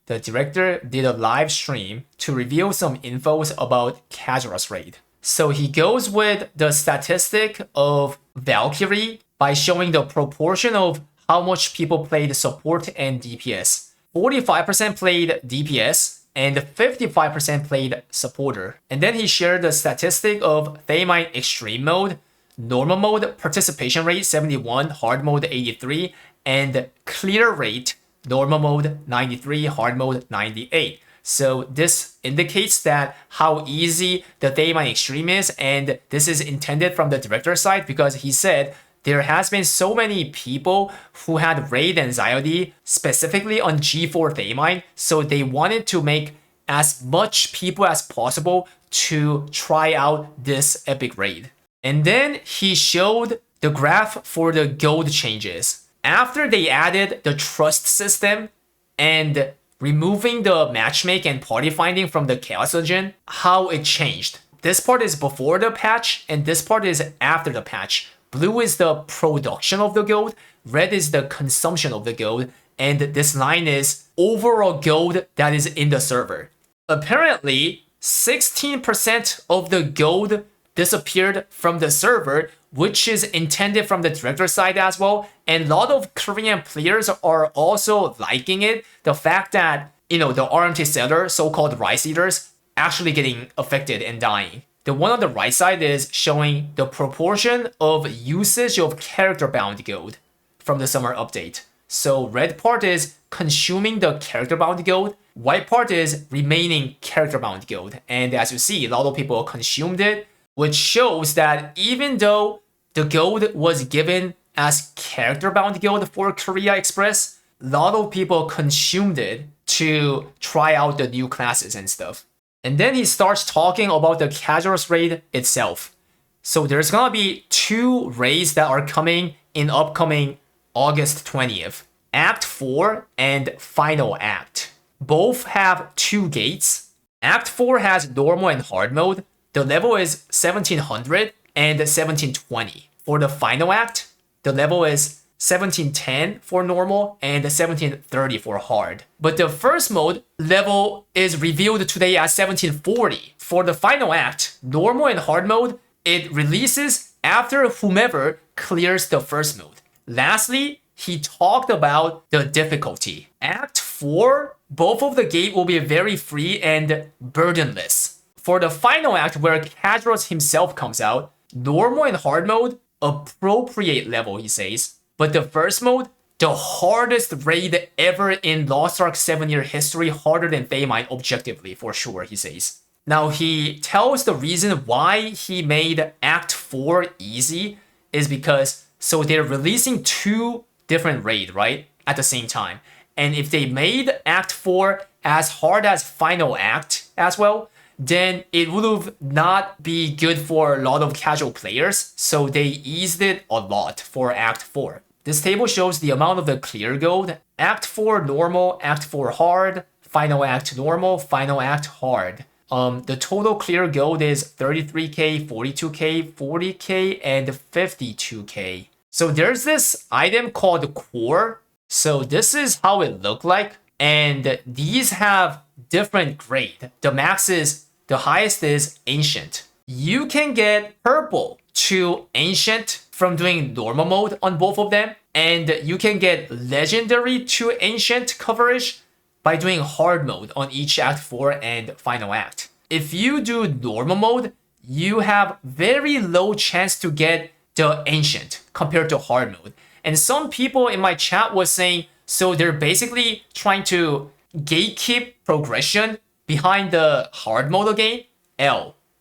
the director did a live stream to reveal some infos about Kazeros raid. So he goes with the statistic of Valkyrie by showing the proportion of how much people played support and DPS. 45% played DPS and 55% played supporter. And then he shared the statistic of Thaemine Extreme mode, normal mode participation rate 71, hard mode 83, and clear rate normal mode 93, hard mode 98. So this indicates that how easy the Thaemine Extreme is, and this is intended from the director's side because he said there has been so many people who had raid anxiety specifically on G4 Thaemine, so they wanted to make as much people as possible to try out this epic raid. And then he showed the graph for the gold changes. After they added the trust system and removing the matchmake and party finding from the Chaos Legion, how it changed. This part is before the patch and this part is after the patch. Blue is the production of the gold, red is the consumption of the gold, and this line is overall gold that is in the server. Apparently, 16% of the gold disappeared from the server, which is intended from the director side as well. And a lot of Korean players are also liking it. The fact that, the RMT seller, so-called rice eaters, actually getting affected and dying. The one on the right side is showing the proportion of usage of character-bound gold from the summer update. So red part is consuming the character-bound gold. White part is remaining character-bound gold. And as you see, a lot of people consumed it, which shows that even though the gold was given as character-bound gold for Korea Express, a lot of people consumed it to try out the new classes and stuff. And then he starts talking about the Kazeros raid itself. So there's gonna be 2 raids that are coming in upcoming August 20th. Act 4 and Final Act. Both have 2 gates. Act 4 has normal and hard mode. The level is 1700 and 1720. For the final act, the level is 1710 for normal and 1730 for hard. But the first mode level is revealed today at 1740. For the final act, normal and hard mode, it releases after whomever clears the first mode. Lastly, he talked about the difficulty. Act 4, both of the gate will be very free and burdenless. For the final act where Kazeros himself comes out, normal and hard mode, appropriate level, he says. But the first mode, the hardest raid ever in Lost Ark 7-year history, harder than Thaemine objectively, for sure, he says. Now, he tells the reason why he made Act 4 easy is because, so they're releasing 2 different raids, right, at the same time. And if they made Act 4 as hard as Final Act as well, then it would have not be good for a lot of casual players, so they eased it a lot for Act 4. This table shows the amount of the clear gold. Act 4 normal, Act 4 hard, Final Act normal, Final Act hard. The total clear gold is 33k, 42k, 40k, and 52k. So there's this item called core. So this is how it looked like, and these have different grade. The highest is ancient. You can get purple to ancient from doing normal mode on both of them, and you can get legendary to ancient coverage by doing hard mode on each Act 4 and Final Act. If you do normal mode, you have very low chance to get the ancient compared to hard mode. And some people in my chat was saying, so they're basically trying to gatekeep progression behind the hard mode again.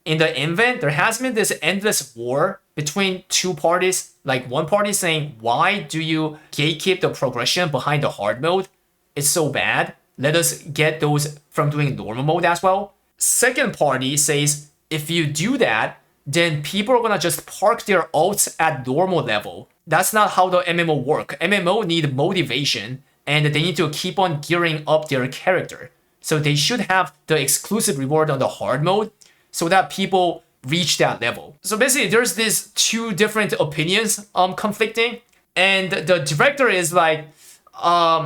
In the invent, there has been this endless war between 2 parties. Like one party saying, why do you gatekeep the progression behind the hard mode? It's so bad. Let us get those from doing normal mode as well. Second party says, if you do that, then people are gonna just park their ults at normal level. That's not how the MMO work. MMO need motivation, and they need to keep on gearing up their character. So they should have the exclusive reward on the hard mode so that people reach that level. So basically, there's these 2 different opinions conflicting, and the director is like,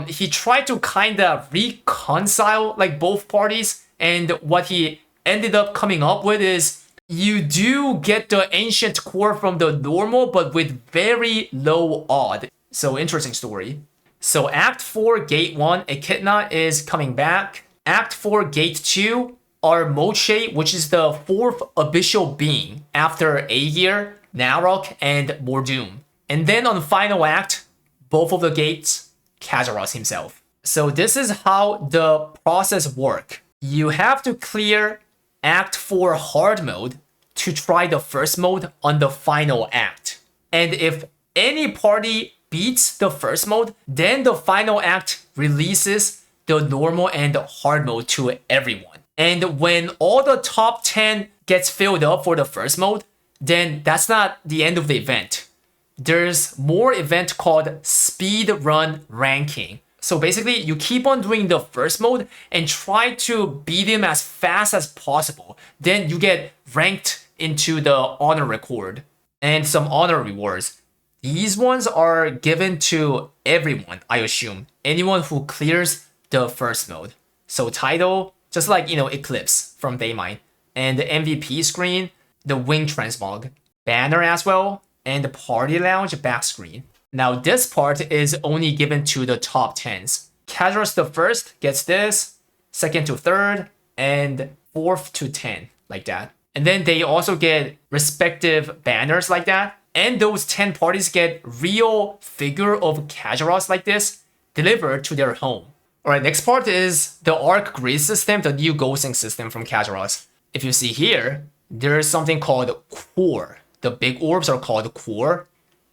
he tried to kind of reconcile like both parties, and what he ended up coming up with is you do get the ancient core from the normal, but with very low odd. So interesting story. So Act 4, Gate 1, Echidna is coming back. Act 4, Gate 2 are Moche, which is the fourth abyssal being after Aegir, Narok, and Mordoom. And then on the final act, both of the gates, Kazeros himself. So this is how the process works. You have to clear Act 4 hard mode to try the first mode on the final act. And if any party beats the first mode, then the final act releases the normal and hard mode to everyone. And when all the top 10 gets filled up for the first mode, then that's not the end of the event. There's more event called speed run ranking. So basically, you keep on doing the first mode and try to beat him as fast as possible. Then you get ranked into the honor record and some honor rewards. These ones are given to everyone, I assume. Anyone who clears the first mode. So title, just like, Eclipse from Thaemine. And the MVP screen, the wing transmog. Banner as well, and the party lounge back screen. Now this part is only given to the top 10s. Kazeros the first gets this, second to third, and fourth to 10, like that. And then they also get respective banners like that. And those 10 parties get real figure of Kazeros like this delivered to their home. Alright, next part is the Arc Grid system, the new ghosting system from Kazeros. If you see here, there is something called core. The big orbs are called core,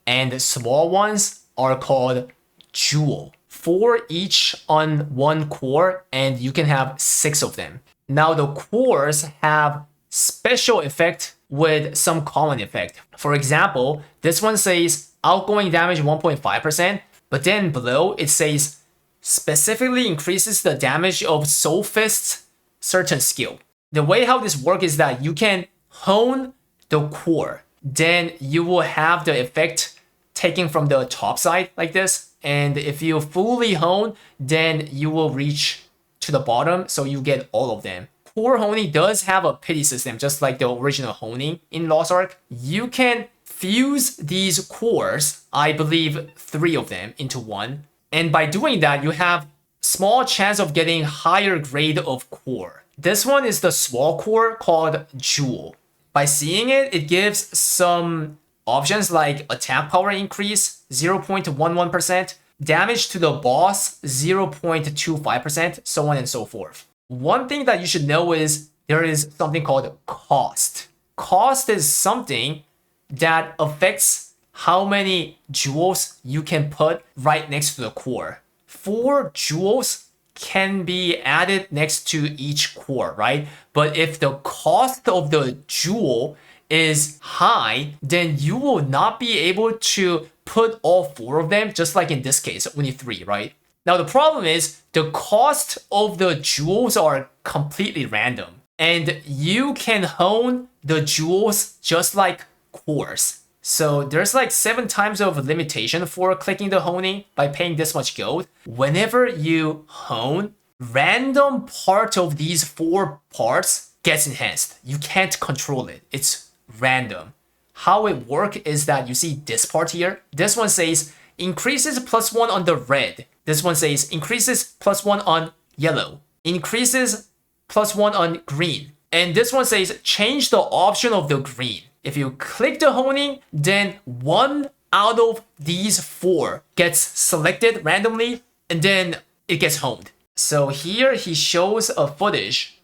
and the small ones are called jewel. 4 each on one core, and you can have 6 of them. Now the cores have special effect with some common effect. For example, this one says outgoing damage 1.5%, but then below it says specifically increases the damage of Soul Fist's certain skill. The way how this works is that you can hone the core. Then you will have the effect taken from the top side like this. And if you fully hone, then you will reach to the bottom, so you get all of them. Core honing does have a pity system, just like the original honing in Lost Ark. You can fuse these cores, I believe 3 of them, into one. And by doing that, you have small chance of getting higher grade of core. This one is the small core called Jewel. By seeing it, it gives some options like attack power increase 0.11%, damage to the boss 0.25%, so on and so forth. One thing that you should know is there is something called cost. Cost is something that affects how many jewels you can put right next to the core. 4 jewels can be added next to each core, right? But if the cost of the jewel is high, then you will not be able to put all 4 of them, just like in this case, only 3, right? Now the problem is the cost of the jewels are completely random, and you can hone the jewels just like cores. So there's like 7 times of limitation for clicking the honing by paying this much gold. Whenever you hone, random part of these 4 parts gets enhanced. You can't control it. It's random. How it works is that you see this part here. This one says increases +1 on the red. This one says increases +1 on yellow. Increases +1 on green. And this one says change the option of the green. If you click the honing, then 1 out of these 4 gets selected randomly, and then it gets honed. So here he shows a footage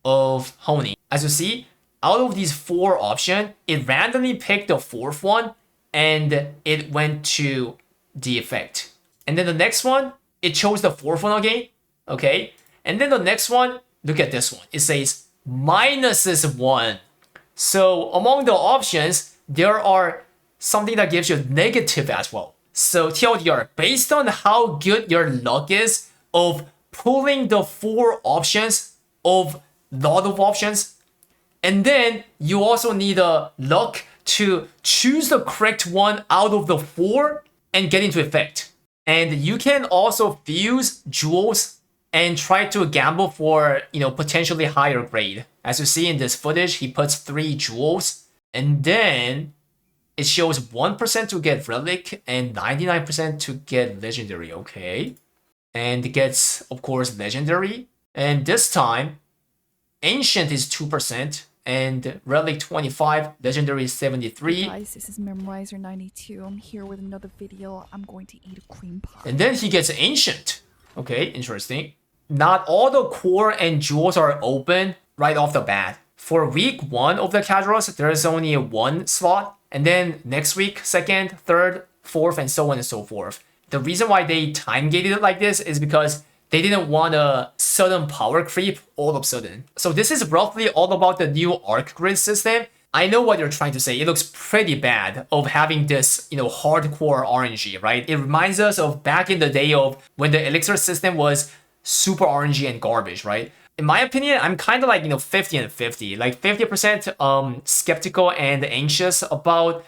of honing. As you see, out of these 4 options, it randomly picked the 4th one, and it went to the effect. And then the next one, it chose the 4th one again, okay? And then the next one, look at this one. It says -1. So among the options, there are something that gives you negative as well. So TLDR, based on how good your luck is of pulling the 4 options of lot of options, and then you also need a luck to choose the correct one out of the 4 and get into effect. And you can also fuse jewels and try to gamble for, potentially higher grade. As you see in this footage, he puts 3 jewels, and then it shows 1% to get relic and 99% to get legendary, okay? And it gets, of course, legendary. And this time, ancient is 2%, and relic 25, legendary is 73. Hey guys, this is Memorizer92. I'm here with another video. I'm going to eat a cream pie. And then he gets ancient. Okay, interesting. Not all the core and jewels are open right off the bat. For week 1 of the Kazeros, there is only 1 slot. And then next week, 2nd, 3rd, 4th, and so on and so forth. The reason why they time gated it like this is because they didn't want a sudden power creep all of a sudden. So this is roughly all about the new arc grid system. I know what you're trying to say. It looks pretty bad of having this, hardcore RNG, right? It reminds us of back in the day of when the elixir system was super RNG and garbage, right? In my opinion, I'm kind of like, 50 and 50. Like 50% skeptical and anxious about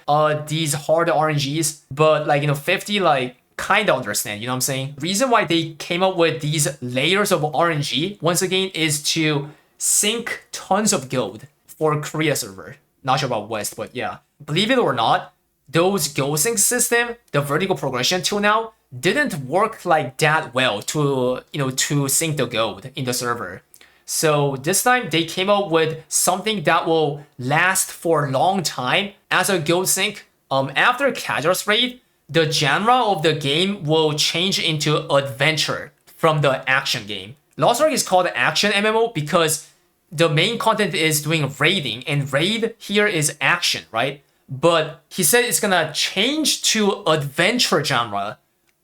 these hard RNGs, but like, 50 like kind of understand, you know what I'm saying? The reason why they came up with these layers of RNG, once again, is to sink tons of gold for Korea server. Not sure about West, but yeah. Believe it or not, those gold sync system, the vertical progression till now, didn't work like that well to sync the gold in the server. So this time they came up with something that will last for a long time as a gold sync. After Kazeros raid, the genre of the game will change into adventure from the action game. Lost Ark is called action MMO because the main content is doing raiding, and raid here is action, right? But he said it's gonna change to adventure genre.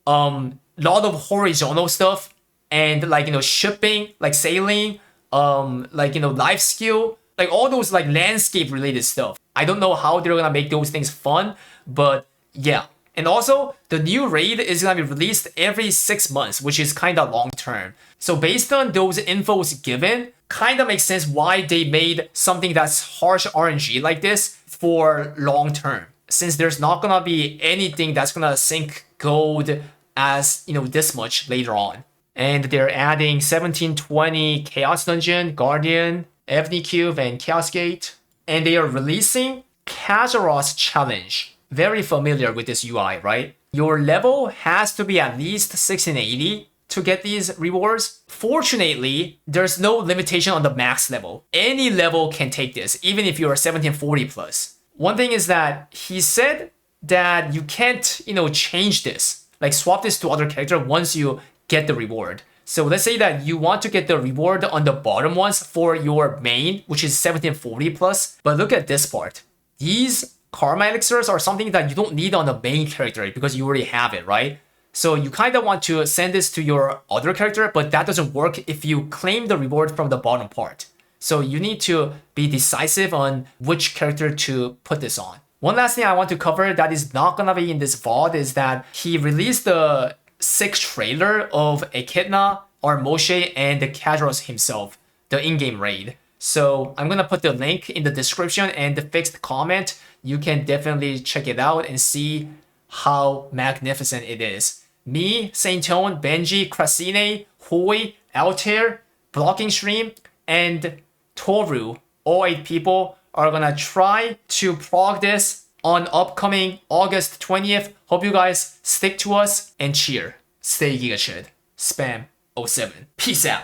Lot of horizontal stuff and like shipping, like sailing, life skill, like all those like landscape related stuff. I don't know how they're gonna make those things fun, but yeah. And also, the new raid is gonna be released every 6 months, which is kinda long term. So based on those infos given, kinda makes sense why they made something that's harsh RNG like this for long term. Since there's not gonna be anything that's gonna sink gold as, this much later on. And they're adding 1720 Chaos Dungeon, Guardian, Ebony Cube, and Chaos Gate. And they are releasing Kazeros Challenge. Very familiar with this UI, right? Your level has to be at least 1680 to get these rewards. Fortunately, there's no limitation on the max level. Any level can take this, even if you're 1740 plus. One thing is that he said that you can't, change this, like swap this to other character once you get the reward. So let's say that you want to get the reward on the bottom ones for your main, which is 1740 plus. But look at this part. These karma elixirs are something that you don't need on the main character because you already have it, right? So you kind of want to send this to your other character, but that doesn't work if you claim the reward from the bottom part. So you need to be decisive on which character to put this on. One last thing I want to cover that is not gonna be in this VOD is that he released the 6th trailer of Echidna, Moshe, and the Kazeros himself, the in-game raid. So I'm gonna put the link in the description and the fixed comment. You can definitely check it out and see how magnificent it is. Me, Saint-Tone, Benji, Krasine, Hoi, Altair, Blocking Stream, and Toru, all 8 people are gonna try to prog this on upcoming August 20th. Hope you guys stick to us and cheer. Stay Giga Shit. Spam 07. Peace out.